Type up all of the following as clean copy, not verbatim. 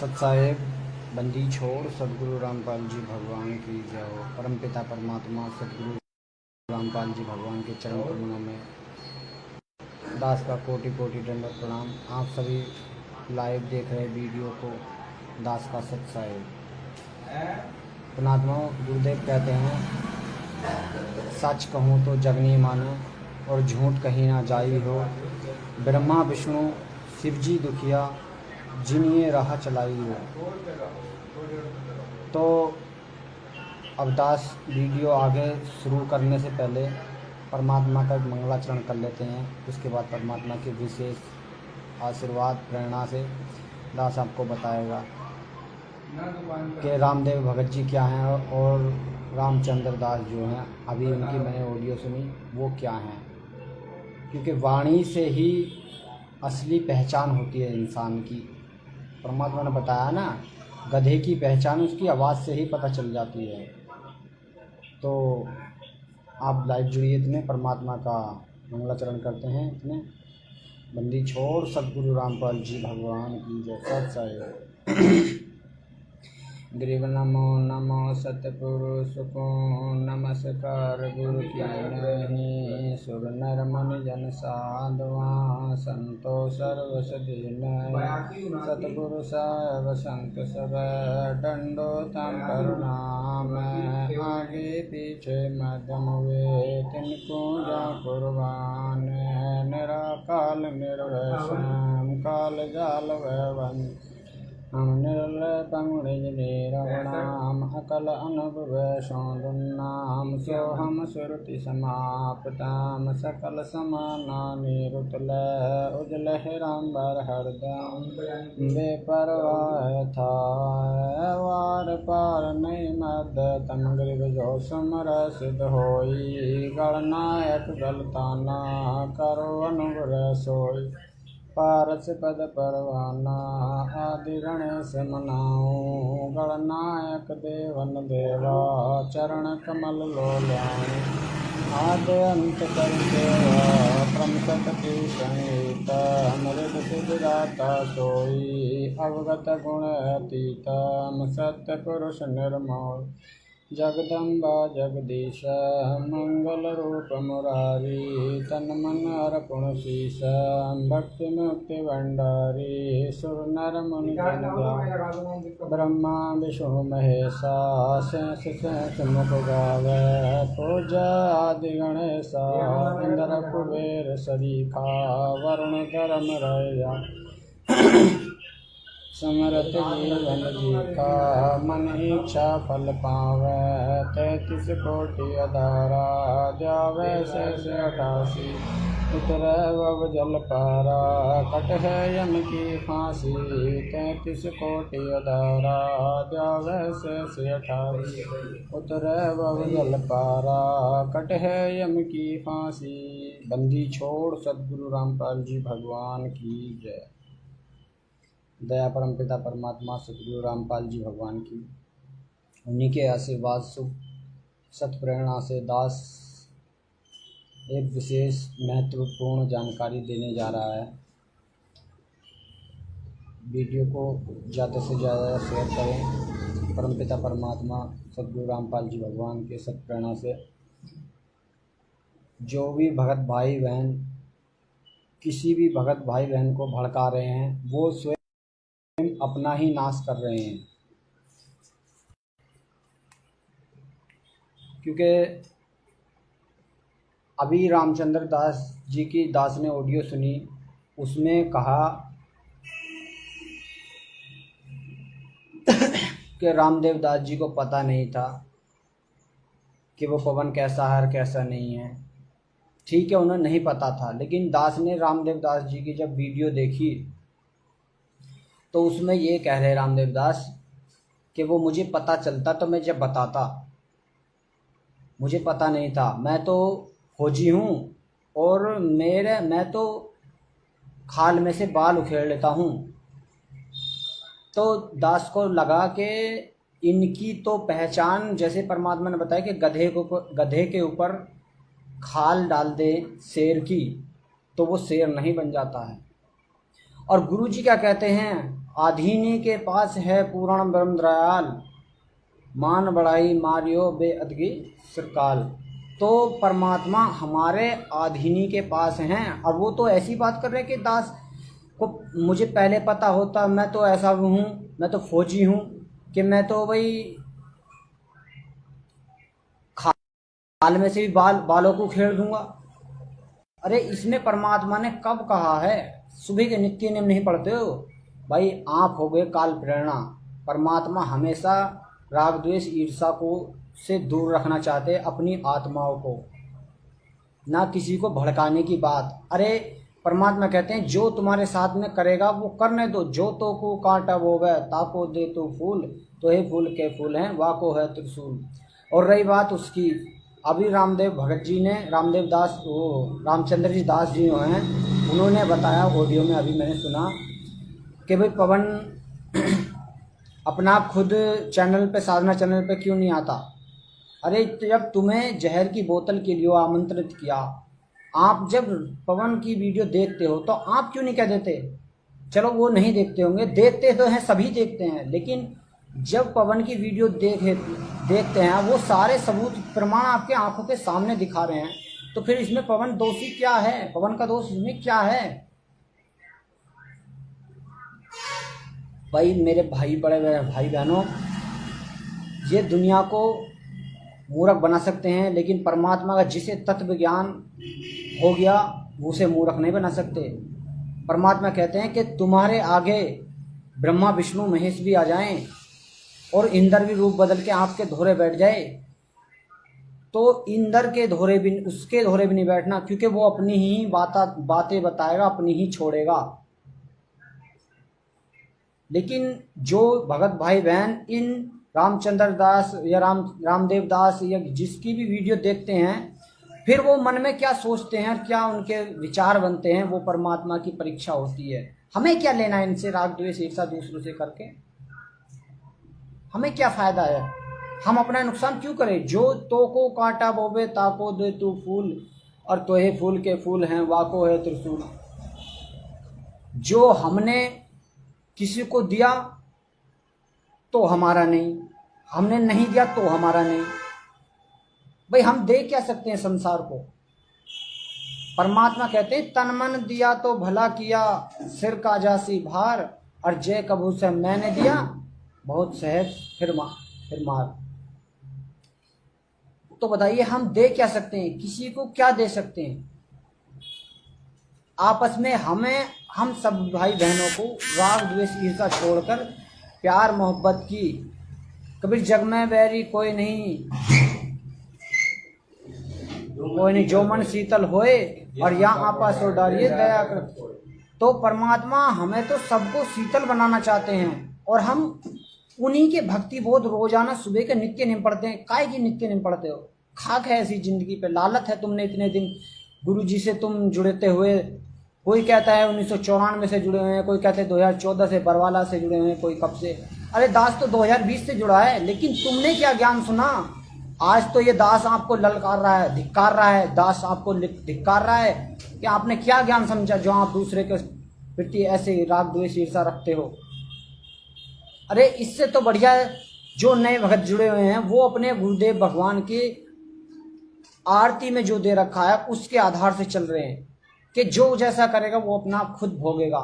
सत्साहेब बंदी छोड़ सदगुरु रामपाल जी भगवान की जय हो। परमपिता परमात्मा सदगुरु रामपाल जी भगवान के चरण कमलों में दास का कोटि कोटि दंडवत प्रणाम। आप सभी लाइव देख रहे वीडियो को दास का सत्साहेब। पुणात्मा गुरुदेव कहते हैं, सच कहूँ तो जग नहीं मानो और झूठ कहीं ना जाई हो। ब्रह्मा विष्णु शिव जी दुखिया जिन्हें राह चलाई हो। तो अब दास वीडियो आगे शुरू करने से पहले परमात्मा का मंगलाचरण कर लेते हैं। उसके बाद परमात्मा के विशेष आशीर्वाद प्रेरणा से दास आपको बताएगा कि रामदेव भगत जी क्या हैं और रामचंद्र दास जो हैं, अभी उनकी मैंने ऑडियो सुनी, वो क्या हैं। क्योंकि वाणी से ही असली पहचान होती है इंसान की। परमात्मा ने बताया ना, गधे की पहचान उसकी आवाज़ से ही पता चल जाती है। तो आप लाइव जुड़िए, इतने परमात्मा का मंगलाचरण करते हैं। इतने बंदी छोड़ सदगुरु रामपाल जी भगवान की जय। सत्साहेब। ग्रीव नमो नमो सतपुरुष को नमस्कार गुरु की नहीं। सुर नर मुनि जन साधुआ संतो सर्व सदीन। सतगुरु साहेब संत सब डंडो तम प्रणाम। आगे पीछे मध्यम वे तिनको जा कुर्बान। निराकाल निर्वैषम काल जाल वैवन। हम निर्लय पंगुणिज निरवणाम अकल अनुभव सौंदुन्नाम। सो हम सुरति समाप्ताम सकल समाना निरुतलय। उजलह रामबर हरदम बेपरवाह था। वार पार नहीं मद तम ग्रीव जो सुमर सिद्ध होई। गणनायक गलताना करो अनुग्रह सोई। पारस पद परवाना आदि गणेश मनाऊं। गणनायक देवन देवा चरण कमल लोलाऊं। आदि अंत कर देवा प्रमसत की संगीत। मृद सिद्धाता सोई अवगत गुण अतीतम। सत्य पुरुष निर्मल जगदम्बा जगदीश। मंगल रूप मुरारी तन मन अर्पण शीश। भक्ति मुक्ति भंडारी सुर नर मुनि जन ब्रह्मा विष्णु महेशा। शेष शेष मुख गावे पूजा आदि गणेशा। इंद्र कुबेर सरीखा वरुण धर्म रया। समरथ जीवन जी का मन इच्छा फल पावे। 33 कोटि अधारा जावे शेष 88। उतरे वब जल पारा कट है यम की फांसी। 33 कोटि अधारा जावे शेष 88। उतरे वब जल पारा कट है यम की फांसी। बंदी छोड़ सदगुरु रामपाल जी भगवान की जय। दया परम पिता परमात्मा सतगुरु रामपाल जी भगवान की, उन्हीं के आशीर्वाद शुभ सत प्रेरणा से दास एक विशेष महत्वपूर्ण जानकारी देने जा रहा है। वीडियो को ज़्यादा से ज़्यादा शेयर करें। परम पिता परमात्मा सतगुरु रामपाल जी भगवान के सत प्रेरणा से जो भी भगत भाई बहन किसी भी भगत भाई बहन को भड़का रहे हैं, वो स्वयं अपना ही नाश कर रहे हैं। क्योंकि अभी रामचंद्र दास जी की दास ने ऑडियो सुनी, उसमें कहा कि रामदेव दास जी को पता नहीं था कि वो पवन कैसा है और कैसा नहीं है। ठीक है, उन्हें नहीं पता था, लेकिन दास ने रामदेव दास जी की जब वीडियो देखी तो उसमें ये कह रहे रामदेव दास कि वो मुझे पता चलता तो मैं जब बताता। मुझे पता नहीं था, मैं तो फौजी हूँ और मैं तो खाल में से बाल उखेड़ लेता हूँ। तो दास को लगा कि इनकी तो पहचान, जैसे परमात्मा ने बताया कि गधे के ऊपर खाल डाल दे शेर की तो वो शेर नहीं बन जाता है। और गुरु जी क्या कहते हैं, आधीनी के पास है पूर्ण ब्रह्म दयाल, मान बढ़ाई मारियो बेअदगी सिरकाल। तो परमात्मा हमारे आधीनी के पास हैं। और वो तो ऐसी बात कर रहे हैं कि दास को मुझे पहले पता होता, मैं तो ऐसा हूँ, मैं तो फौजी हूँ कि मैं तो भाई खाल में से भी बालों को खेड़ दूंगा। अरे इसमें परमात्मा ने कब कहा है? सुबह के नित्य नियम नहीं पढ़ते हो भाई? आप हो गए काल प्रेरणा। परमात्मा हमेशा राग द्वेष ईर्षा को से दूर रखना चाहते अपनी आत्माओं को, ना किसी को भड़काने की बात। अरे परमात्मा कहते हैं जो तुम्हारे साथ में करेगा वो करने दो, जो तो को कांटा वो वह ताको दे तो फूल, तो हे फूल के फूल हैं वाको है त्रिशूल। और रही बात उसकी, अभी रामदेव भगत जी ने, रामदेव दास वो रामचंद्र जी दास जी हैं, उन्होंने बताया ऑडियो में, अभी मैंने सुना कि भाई पवन अपना खुद चैनल पे, साधना चैनल पे क्यों नहीं आता? अरे जब तुम्हें जहर की बोतल के लिए आमंत्रित किया, आप जब पवन की वीडियो देखते हो तो आप क्यों नहीं कह देते? चलो वो नहीं देखते होंगे, देखते तो हैं, सभी देखते हैं, लेकिन जब पवन की वीडियो देखते हैं, वो सारे सबूत प्रमाण आपके आंखों के सामने दिखा रहे हैं, तो फिर इसमें पवन दोषी क्या है? पवन का दोष इसमें क्या है? भाई मेरे भाई, बड़े भाई बहनों, ये दुनिया को मूर्ख बना सकते हैं, लेकिन परमात्मा का जिसे तत्व ज्ञान हो गया उसे मूर्ख नहीं बना सकते। परमात्मा कहते हैं कि तुम्हारे आगे ब्रह्मा विष्णु महेश भी आ जाएं और इंद्र भी रूप बदल के आपके धोरे बैठ जाए, तो इंद्र के धोरे भी, उसके धोरे भी नहीं बैठना, क्योंकि वो अपनी ही बातें बताएगा, अपनी ही छोड़ेगा। लेकिन जो भगत भाई बहन इन रामचंद्र दास या रामदेव दास या जिसकी भी वीडियो देखते हैं, फिर वो मन में क्या सोचते हैं, क्या उनके विचार बनते हैं, वो परमात्मा की परीक्षा होती है। हमें क्या लेना है इनसे राग द्वेष ईर्षा दूसरों से करके? हमें क्या फायदा है? हम अपना नुकसान क्यों करें? जो तो को कांटा बोबे ताको दे तू फूल, और तोहे फूल के फूल हैं वाको है त्रिशूल। जो हमने किसी को दिया तो हमारा नहीं, हमने नहीं दिया तो हमारा नहीं। भाई हम दे क्या सकते हैं संसार को? परमात्मा कहते हैं तन मन दिया तो भला किया, सिर का जासी भार, और जय कबू से मैंने दिया बहुत सहज फिर मार। तो बताइए हम दे क्या सकते हैं? किसी को क्या दे सकते हैं? आपस में हम सब भाई बहनों को राग द्वेष ईर्षा छोड़कर प्यार मोहब्बत की। कबीर जग में बैरी कोई नहीं, जो मन शीतल होए, और यहाँ आपा सो डारिए दया कर। तो परमात्मा हमें तो सबको शीतल बनाना चाहते हैं, और हम उन्हीं के भक्ति बोध रोजाना सुबह के नित्य नियम पढ़ते हैं। काय की नित्य नियम पढ़ते हो? खाक है ऐसी जिंदगी पे, लालच है तुमने इतने दिन गुरु जी से तुम जुड़ते हुए। कोई कहता है 1994 से जुड़े हुए हैं, कोई कहते हैं 2014 से बरवाला से जुड़े हुए हैं, कोई कब से। अरे दास तो 2020 से जुड़ा है, लेकिन तुमने क्या ज्ञान सुना? आज तो ये दास आपको ललकार रहा है, धिक्कार रहा है, दास आपको धिक्कार रहा है कि आपने क्या ज्ञान समझा जो आप दूसरे के प्रति ऐसे राग द्वेष ईर्षा रखते हो। अरे इससे तो बढ़िया जो नए भगत जुड़े हुए हैं वो अपने गुरुदेव भगवान की आरती में जो दे रखा है उसके आधार से चल रहे हैं कि जो जैसा करेगा वो अपना खुद भोगेगा।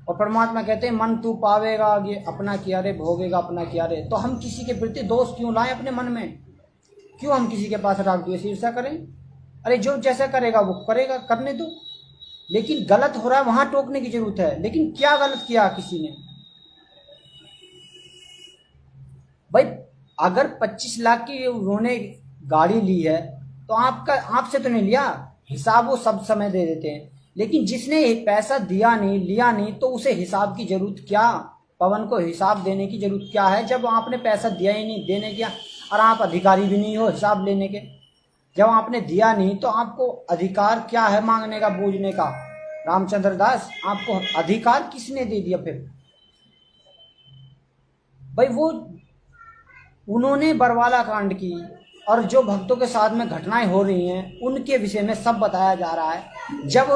और परमात्मा कहते हैं मन तू पावेगा ये अपना किया रे, भोगेगा अपना किया रे। तो हम किसी के प्रति दोष क्यों लाएं अपने मन में? क्यों हम किसी के पास राग द्वेष ईर्षा करें? अरे जो जैसा करेगा वो करेगा, करने दो। लेकिन गलत हो रहा है वहां टोकने की जरूरत है। लेकिन क्या गलत किया किसी ने? भाई अगर 25 लाख की उन्होंने गाड़ी ली है तो आपसे तो नहीं लिया, हिसाब वो सब समय दे देते हैं। लेकिन जिसने पैसा दिया नहीं, लिया नहीं, तो उसे हिसाब की जरूरत क्या? पवन को हिसाब देने की जरूरत क्या है जब आपने पैसा दिया ही नहीं, देने क्या? और आप अधिकारी भी नहीं हो हिसाब लेने के। जब आपने दिया नहीं तो आपको अधिकार क्या है मांगने का, बूझने का? रामचंद्र दास आपको अधिकार किसने दे दिया फिर? भाई वो उन्होंने बरवाला कांड की और जो भक्तों के साथ में घटनाएं हो रही हैं उनके विषय में सब बताया जा रहा है। जब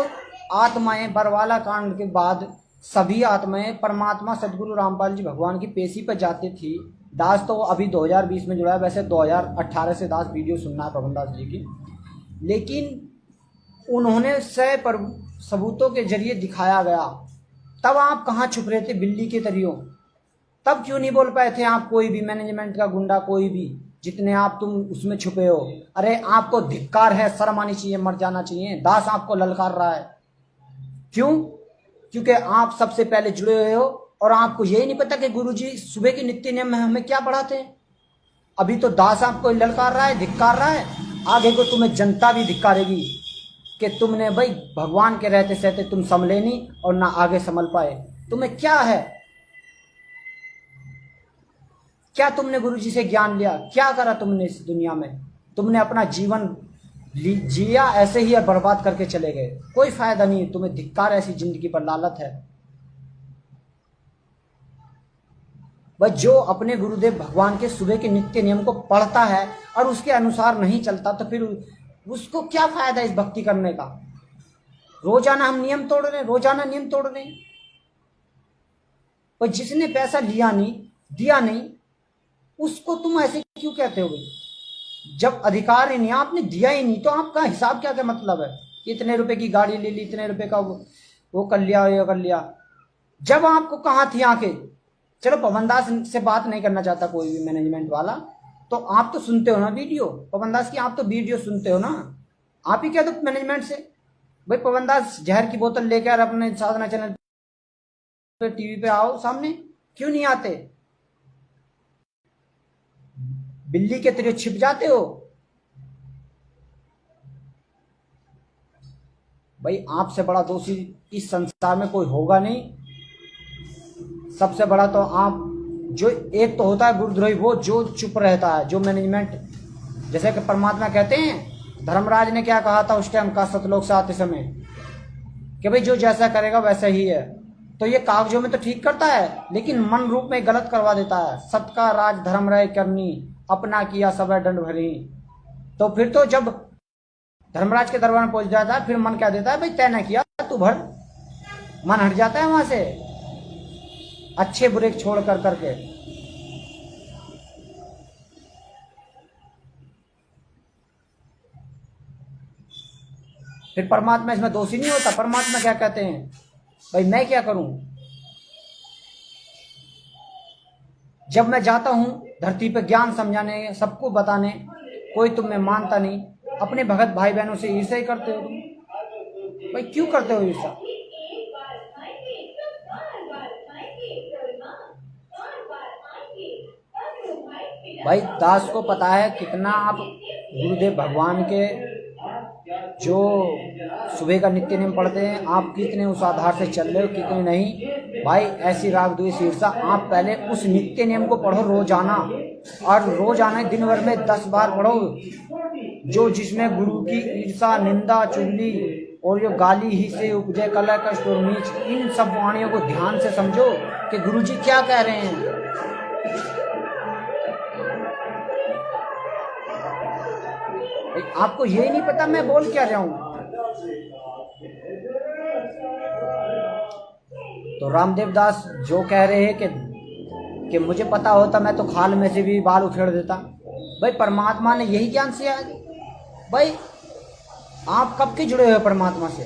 आत्माएं बरवाला कांड के बाद सभी आत्माएं परमात्मा सदगुरु रामपाल जी भगवान की पेशी पर जाती थी। दास तो अभी 2020 में जुड़ा है, वैसे 2018 से दास वीडियो सुनना है पवन दास जी की, लेकिन उन्होंने सबूतों के जरिए दिखाया गया। तब आप कहाँ छुप रहे थे बिल्ली के तरियों? तब क्यों नहीं बोल पाए थे आप? कोई भी मैनेजमेंट का गुंडा, कोई भी, जितने आप तुम उसमें छुपे हो, अरे आपको धिक्कार है, शर्म आनी चाहिए, मर जाना चाहिए। दास आपको ललकार रहा है, क्यों? क्योंकि आप सबसे पहले जुड़े हुए हो और आपको यही नहीं पता कि गुरुजी सुबह की नित्य नियम में हमें क्या पढ़ाते हैं। अभी तो दास आपको ललकार रहा है, धिक्कार रहा है, आगे को तुम्हें जनता भी धिक्कारेगी कि तुमने भाई भगवान के रहते सहते तुम संभले नहीं और ना आगे संभल पाए। तुम्हें क्या है? क्या तुमने गुरुजी से ज्ञान लिया? क्या करा तुमने इस दुनिया में? तुमने अपना जीवन जिया ऐसे ही और बर्बाद करके चले गए, कोई फायदा नहीं। तुम्हें धिक्कार, ऐसी जिंदगी पर लालत है। बस जो अपने गुरुदेव भगवान के सुबह के नित्य नियम को पढ़ता है और उसके अनुसार नहीं चलता, तो फिर उसको क्या फायदा इस भक्ति करने का? रोजाना हम नियम तोड़ रहे हैं, रोजाना नियम तोड़ रहे हैं। पर जिसने पैसा लिया नहीं, दिया नहीं, उसको तुम ऐसे क्यों कहते हो? जब अधिकार ही नहीं, आपने दिया ही नहीं, तो आपका हिसाब क्या मतलब है? इतने रुपए की गाड़ी ले ली, इतने रुपए का वो कर लिया, ये कर लिया। जब आपको कहाँ थी आंखें? चलो पवन दास से बात नहीं करना चाहता कोई भी मैनेजमेंट वाला, तो आप तो सुनते हो ना वीडियो पवन दास की, आप तो वीडियो सुनते हो ना, आप ही कह दो मैनेजमेंट से, भाई पवन दास जहर की बोतल लेकर अपने साधना चैनल पे टीवी पे आओ सामने। क्यों नहीं आते? बिल्ली के तरह छिप जाते हो। भाई आपसे बड़ा दोषी इस संसार में कोई होगा नहीं। सबसे बड़ा तो आप, जो एक तो होता है गुरुद्रोही, वो जो चुप रहता है, जो मैनेजमेंट, जैसे कि परमात्मा कहते हैं, धर्मराज ने क्या कहा था उस टाइम का सतलोक से आते समय, कि भाई जो जैसा करेगा वैसा ही है। तो ये कागजों में तो ठीक करता है, लेकिन मन रूप में गलत करवा देता है। सबका राज धर्म रहे करनी, अपना किया सब दंड भरी। तो फिर तो जब धर्मराज के दरबार में पहुंच जाता है, फिर मन क्या देता है, भाई तैने किया तू भर, मन हट जाता है वहां से, अच्छे बुरे छोड़ कर करके। फिर परमात्मा इसमें दोषी नहीं होता। परमात्मा क्या कहते हैं, भाई मैं क्या करूं? जब मैं जाता हूं धरती पे ज्ञान समझाने, सबको बताने, कोई तुम्हें मानता नहीं, अपने भगत भाई बहनों से ईर्ष्या ही करते हो तुम। भाई क्यों करते हो ईर्ष्या? भाई दास को पता है कितना आप गुरुदेव भगवान के जो सुबह का नित्य नियम पढ़ते हैं, आप कितने उस आधार से चल रहे हो, कितने नहीं। भाई ऐसी राग द्वेष ईर्ष्या, आप पहले उस नित्य नियम को पढ़ो रोजाना, और रोजाना दिन भर में 10 बार पढ़ो, जो जिसमें गुरु की ईर्ष्या, निंदा, चुगली और जो गाली ही से उपजय कलह कष्ट और नीच, इन सब वाणियों को ध्यान से समझो कि गुरुजी क्या कह रहे हैं। आपको यही नहीं पता मैं बोल क्या रहा हूं। तो रामदेव दास जो कह रहे हैं कि मुझे पता होता मैं तो खाल में से भी बाल उखेड़ देता। भाई परमात्मा ने यही ज्ञान सिया। भाई आप कब के जुड़े हुए परमात्मा से?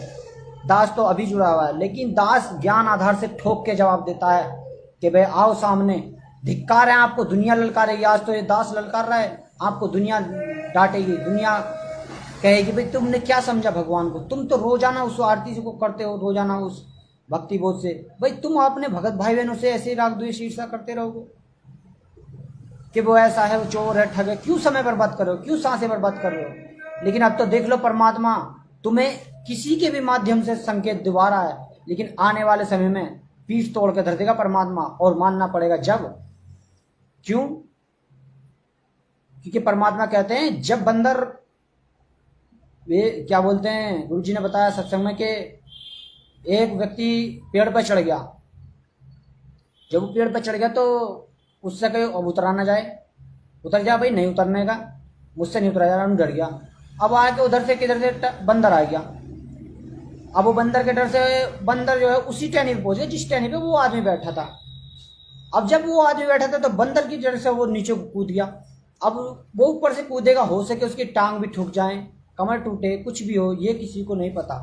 दास तो अभी जुड़ा हुआ है, लेकिन दास ज्ञान आधार से ठोक के जवाब देता है कि भाई आओ सामने। धिक्कार है आपको, दुनिया ललकारेगी। आज तो ये दास ललकार रहा है, आपको दुनिया डांटेगी, दुनिया कहेगी भाई तुमने क्या समझा भगवान को। तुम तो रोजाना उस आरती को करते हो, रोजाना उस भक्ति बोध से। भाई तुम अपने भगत भाई बहनों से ऐसे राग द्वेष ईर्ष्या करते रहोगे कि वो ऐसा है, वो चोर है, ठग है। क्यों समय बर्बाद कर रहे हो? क्यों सांसें बर्बाद कर रहे हो? लेकिन अब तो देख लो, परमात्मा तुम्हें किसी के भी माध्यम से संकेत दिवा रहा है, लेकिन आने वाले समय में पीठ तोड़ के धर देगा परमात्मा, और मानना पड़ेगा जब। क्यों? क्योंकि परमात्मा कहते हैं जब बंदर, वे क्या बोलते हैं, गुरु जी ने बताया सत्संग में, कि एक व्यक्ति पेड़ पर चढ़ गया। जब वो पेड़ पर चढ़ गया तो उससे कहे अब उतरा ना जाए, उतर जा भाई, नहीं उतरने का, मुझसे नहीं उतरा जा रहा, डर गया। अब आके उधर से किधर से बंदर आ गया। अब वो बंदर के डर से बंदर जो है उसी टहनी पे पहुंच गया जिस टहनी पे वो आदमी बैठा था। अब जब वो आदमी बैठा था तो बंदर की डर से वो नीचे कूद गया। अब वो ऊपर से कूदेगा, हो सके उसकी टांग भी ठुक जाए, कमर टूटे, कुछ भी हो, ये किसी को नहीं पता।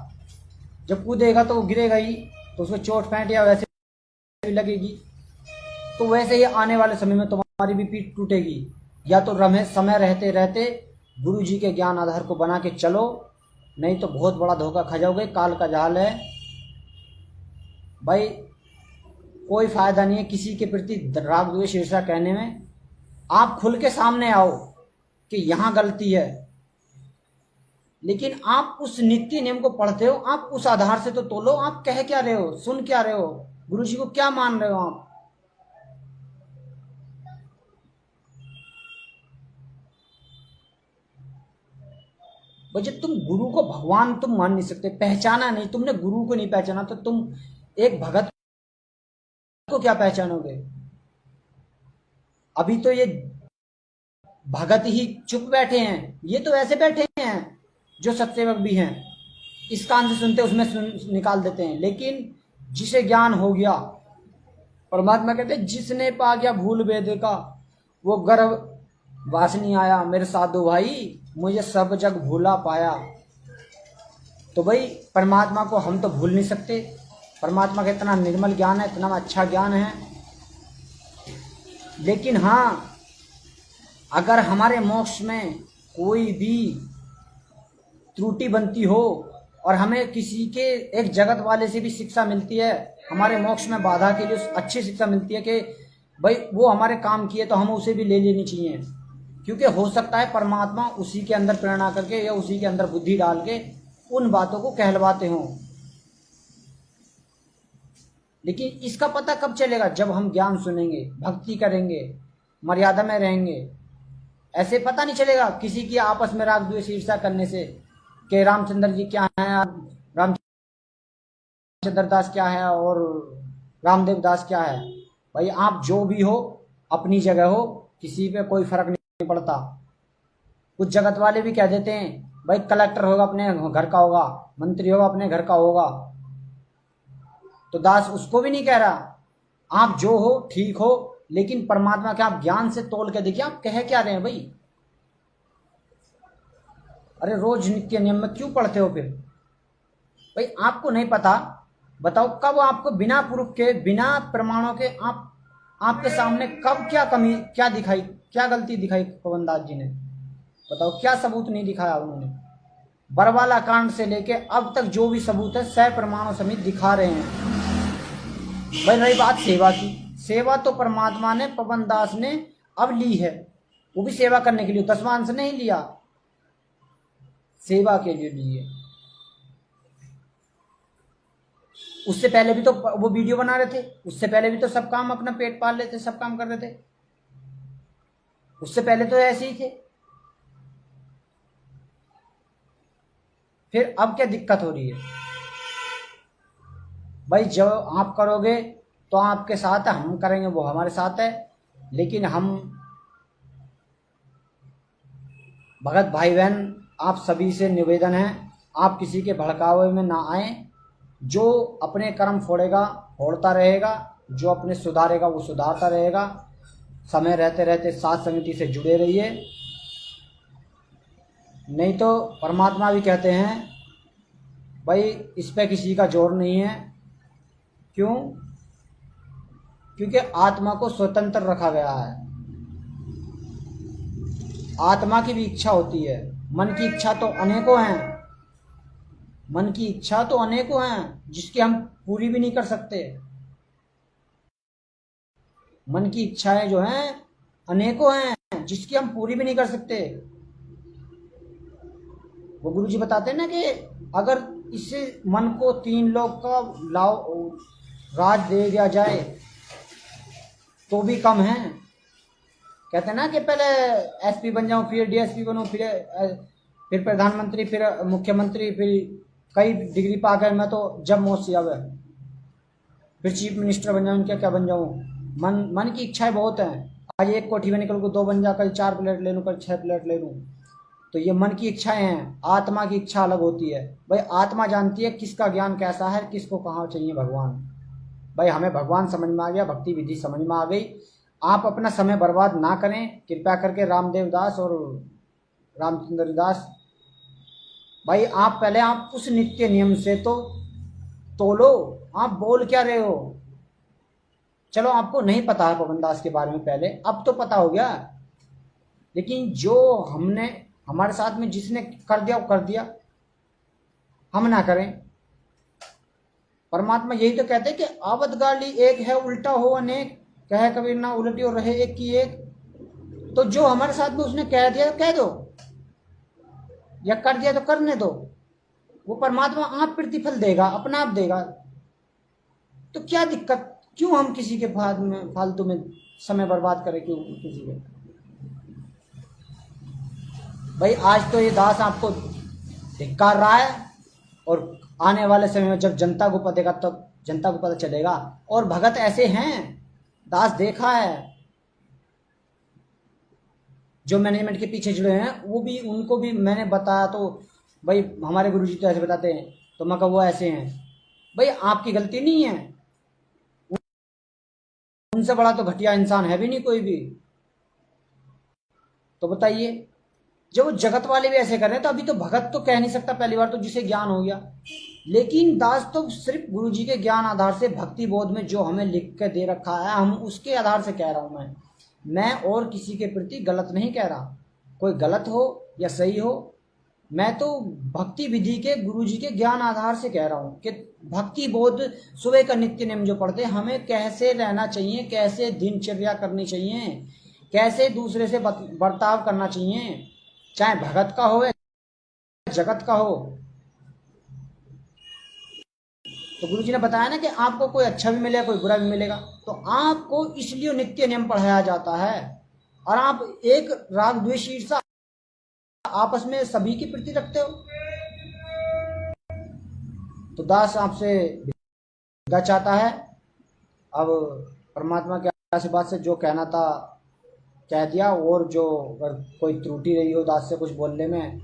जब कूदेगा तो वो गिरेगा ही, तो उसको चोट पैंट या वैसे भी लगेगी। तो वैसे ही आने वाले समय में तुम्हारी भी पीठ टूटेगी। या तो समय रहते रहते गुरु जी के ज्ञान आधार को बना के चलो, नहीं तो बहुत बड़ा धोखा खा जाओगे। काल का जाल है भाई, कोई फायदा नहीं है किसी के प्रति राग द्वेष ईर्ष्या कहने में। आप खुल के सामने आओ कि यहाँ गलती है, लेकिन आप उस नित्य नियम को पढ़ते हो, आप उस आधार से तो तोलो। आप कह क्या रहे हो, सुन क्या रहे हो, गुरु जी को क्या मान रहे हो आप। वजह तुम गुरु को भगवान तुम मान नहीं सकते, पहचाना नहीं तुमने, गुरु को नहीं पहचाना, तो तुम एक भगत को क्या पहचानोगे। अभी तो ये भगत ही चुप बैठे हैं, ये तो ऐसे बैठे हैं जो सत्सेवक भी हैं, इस कान से सुनते उसमें निकाल देते हैं। लेकिन जिसे ज्ञान हो गया, परमात्मा कहते हैं जिसने पा गया भूल भेद का, वो गर्भ वासनी आया। मेरे साधु भाई, मुझे सब जग भूला पाया। तो भाई परमात्मा को हम तो भूल नहीं सकते। परमात्मा का इतना निर्मल ज्ञान है, इतना अच्छा ज्ञान है। लेकिन हाँ, अगर हमारे मोक्ष में कोई भी त्रुटि बनती हो और हमें किसी के एक जगत वाले से भी शिक्षा मिलती है, हमारे मोक्ष में बाधा के लिए अच्छी शिक्षा मिलती है कि भाई वो हमारे काम किए, तो हमें उसे भी ले लेनी चाहिए। क्योंकि हो सकता है परमात्मा उसी के अंदर प्रेरणा करके या उसी के अंदर बुद्धि डाल के उन बातों को कहलवाते हों। लेकिन इसका पता कब चलेगा, जब हम ज्ञान सुनेंगे, भक्ति करेंगे, मर्यादा में रहेंगे। ऐसे पता नहीं चलेगा किसी की आपस में राग द्वेष ईर्ष्या करने से कि रामचंद्र जी क्या है, रामचंद्र दास क्या है और रामदेव दास क्या है। भाई आप जो भी हो, अपनी जगह हो, किसी पे कोई फर्क नहीं पड़ता। कुछ जगत वाले भी कह देते हैं भाई कलेक्टर होगा अपने घर का होगा, मंत्री होगा अपने घर का होगा, तो दास उसको भी नहीं कह रहा। आप जो हो ठीक हो, लेकिन परमात्मा के आप ज्ञान से तोल के देखिए आप कह क्या रहे हैं भाई। अरे रोज नित्य नियम में क्यों पढ़ते हो फिर भाई? आपको नहीं पता, बताओ कब आपको बिना प्रूफ के, बिना प्रमाणों के आपके सामने कब क्या कमी, क्या दिखाई, क्या गलती दिखाई पवन दास जी ने? बताओ क्या सबूत नहीं दिखाया उन्होंने? बरवाला कांड से लेके अब तक जो भी सबूत है सह प्रमाणों समेत दिखा रहे हैं। भाई रही बात सेवा की, सेवा तो परमात्मा ने, पवन दास ने अब ली है, वो भी सेवा करने के लिए, दसवां से नहीं लिया, सेवा के लिए ली है। उससे पहले भी तो वो वीडियो बना रहे थे, उससे पहले भी तो सब काम अपना पेट पाल लेते, सब काम कर रहे थे, उससे पहले तो ऐसे ही थे। फिर अब क्या दिक्कत हो रही है भाई? जो आप करोगे तो आपके साथ है, हम करेंगे वो हमारे साथ है। लेकिन हम भगत भाई बहन आप सभी से निवेदन है, आप किसी के भड़कावे में ना आए। जो अपने कर्म फोड़ेगा फोड़ता रहेगा, जो अपने सुधारेगा वो सुधारता रहेगा। समय रहते रहते साथ समिति से जुड़े रहिए, नहीं तो परमात्मा भी कहते हैं भाई इस पे किसी का जोर नहीं है। क्यों? क्योंकि आत्मा को स्वतंत्र रखा गया है। आत्मा की भी इच्छा होती है, मन की इच्छा तो अनेकों हैं, मन की इच्छा तो अनेकों हैं जिसकी हम पूरी भी नहीं कर सकते। मन की इच्छाएं जो हैं अनेकों हैं जिसकी हम पूरी भी नहीं कर सकते। वो गुरु जी बताते हैं ना कि अगर इससे मन को 3 लोग का राज दे दिया जाए तो भी कम है। कहते हैं ना कि पहले एसपी बन जाऊं, फिर डीएसपी बनूं, फिर प्रधानमंत्री, फिर मुख्यमंत्री, फिर कई डिग्री पाकर मैं तो जब मौत से आवे फिर चीफ मिनिस्टर बन जाऊं, क्या क्या बन जाऊं। मन की इच्छाएं बहुत हैं। आज 1 कोठी में निकल को 2 बन जा, कल 4 प्लेट ले लूं, कल 6 प्लेट ले लूं। तो ये मन की इच्छाएं हैं, आत्मा की इच्छा अलग होती है। भाई आत्मा जानती है किसका ज्ञान कैसा है, किसको कहाँ चाहिए भगवान। भाई हमें भगवान समझ में आ गया, भक्ति विधि समझ में आ गई। आप अपना समय बर्बाद ना करें कृपया करके। रामदेव दास और रामचंद्र दास भाई, आप पहले आप उस नित्य नियम से तो तोलो। आप बोल क्या रहे हो? चलो आपको नहीं पता है पवन दास के बारे में पहले, अब तो पता हो गया। लेकिन जो हमने हमारे साथ में जिसने कर दिया वो कर दिया, हम ना करें। परमात्मा यही तो कहते हैं कि आवत गाली एक है उल्टा हो अनेक, कहे कबीर ना उल्टी और रहे एक की एक। तो जो हमारे साथ में उसने कह दिया कह दो, या कर दिया तो करने दो। वो परमात्मा आप प्रतिफल देगा, अपना आप देगा। तो क्या दिक्कत, क्यों हम किसी के फालतू में समय बर्बाद करें, क्यों किसी के। भाई आज तो ये दास आपको धिक्कार रहा है, और आने वाले समय में जब जनता को पतेगा तब जनता को पता चलेगा। और भगत ऐसे हैं, दास देखा है, जो मैनेजमेंट के पीछे जुड़े हैं, वो भी, उनको भी मैंने बताया तो भाई हमारे गुरुजी तो ऐसे बताते हैं, तो मैं कहा वो ऐसे हैं। भाई आपकी गलती नहीं है, उनसे बड़ा तो घटिया इंसान है भी नहीं कोई भी। तो बताइए, जब वो जगत वाले भी ऐसे कर रहे हैं, तो अभी तो भगत तो कह नहीं सकता पहली बार तो, जिसे ज्ञान हो गया। लेकिन दास तो सिर्फ गुरुजी के ज्ञान आधार से, भक्ति बोध में जो हमें लिख के दे रखा है, हम उसके आधार से कह रहा हूं। मैं और किसी के प्रति गलत नहीं कह रहा, कोई गलत हो या सही हो। मैं तो भक्ति विधि के गुरुजी के ज्ञान आधार से कह रहा हूँ कि भक्ति बोध, सुबह का नित्य नियम जो पढ़ते, हमें कैसे रहना चाहिए, कैसे दिनचर्या करनी चाहिए, कैसे दूसरे से बर्ताव करना चाहिए, चाहे भगत का हो या जगत का हो। तो गुरुजी ने बताया ना कि आपको कोई अच्छा भी मिलेगा, कोई बुरा भी मिलेगा। तो आपको इसलिए नित्य नियम पढ़ाया जाता है, और आप एक राग द्वेष ईर्षा आपस में सभी की प्रति रखते हो। तो दास आपसे विदा चाहता है। अब परमात्मा के आशीर्वाद से जो कहना था कह दिया, और जो अगर कोई त्रुटि रही हो दास से कुछ बोलने में,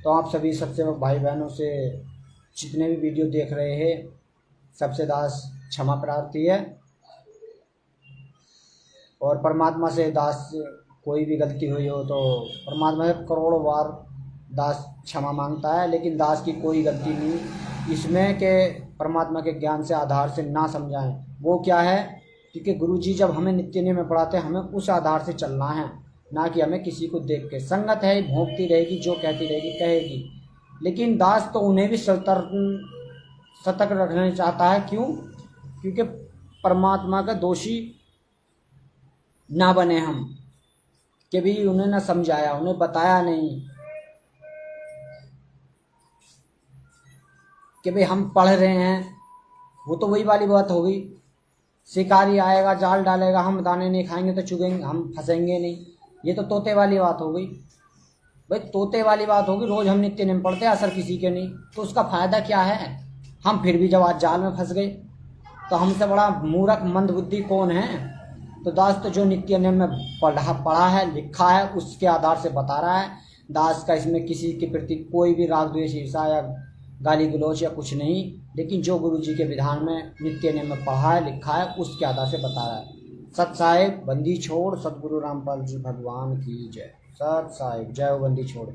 तो आप सभी सबसे भाई बहनों से, जितने भी वीडियो देख रहे हैं, सबसे दास क्षमा प्रार्थी है। और परमात्मा से दास कोई भी गलती हुई हो तो परमात्मा से करोड़ों बार दास क्षमा मांगता है। लेकिन दास की कोई गलती नहीं इसमें कि परमात्मा के ज्ञान से आधार से ना समझाएं। वो क्या है, क्योंकि गुरुजी जब हमें नित्य नियम में पढ़ाते हैं, हमें उस आधार से चलना है, ना कि हमें किसी को देख के। संगत है भोंकती रहेगी, जो कहती रहेगी कहेगी। लेकिन दास तो उन्हें भी सतर्क रखना चाहता है। क्यों? क्योंकि परमात्मा का दोषी ना बने हम, कि भी उन्हें ना समझाया, उन्हें बताया नहीं कि भाई हम पढ़ रहे हैं। वो तो वही वाली बात हो गई, शिकारी आएगा जाल डालेगा, हम दाने नहीं खाएंगे तो चुगेंगे, हम फंसेंगे नहीं। ये तो तोते वाली बात हो गई। भाई तोते वाली बात होगी, रोज हम नित्य नियम पढ़ते हैं, असर किसी के नहीं, तो उसका फायदा क्या है? हम फिर भी जब आज जाल में फंस गए, तो हमसे बड़ा मूर्ख मंद बुद्धि कौन है? तो दास तो जो नित्य नियम में पढ़ा है, लिखा है, उसके आधार से बता रहा है। दास का इसमें किसी के प्रति कोई भी राग द्वेष ईर्षा या गाली गलौज या कुछ नहीं। लेकिन जो गुरु जी के विधान में नित्य नियम में पढ़ा है, लिखा है, उसके आधार से बता रहा है। सत साहिब बंदी छोड़, सतगुरु रामपाल जी भगवान की जय। सत साहिब जय हो बंदी छोड़।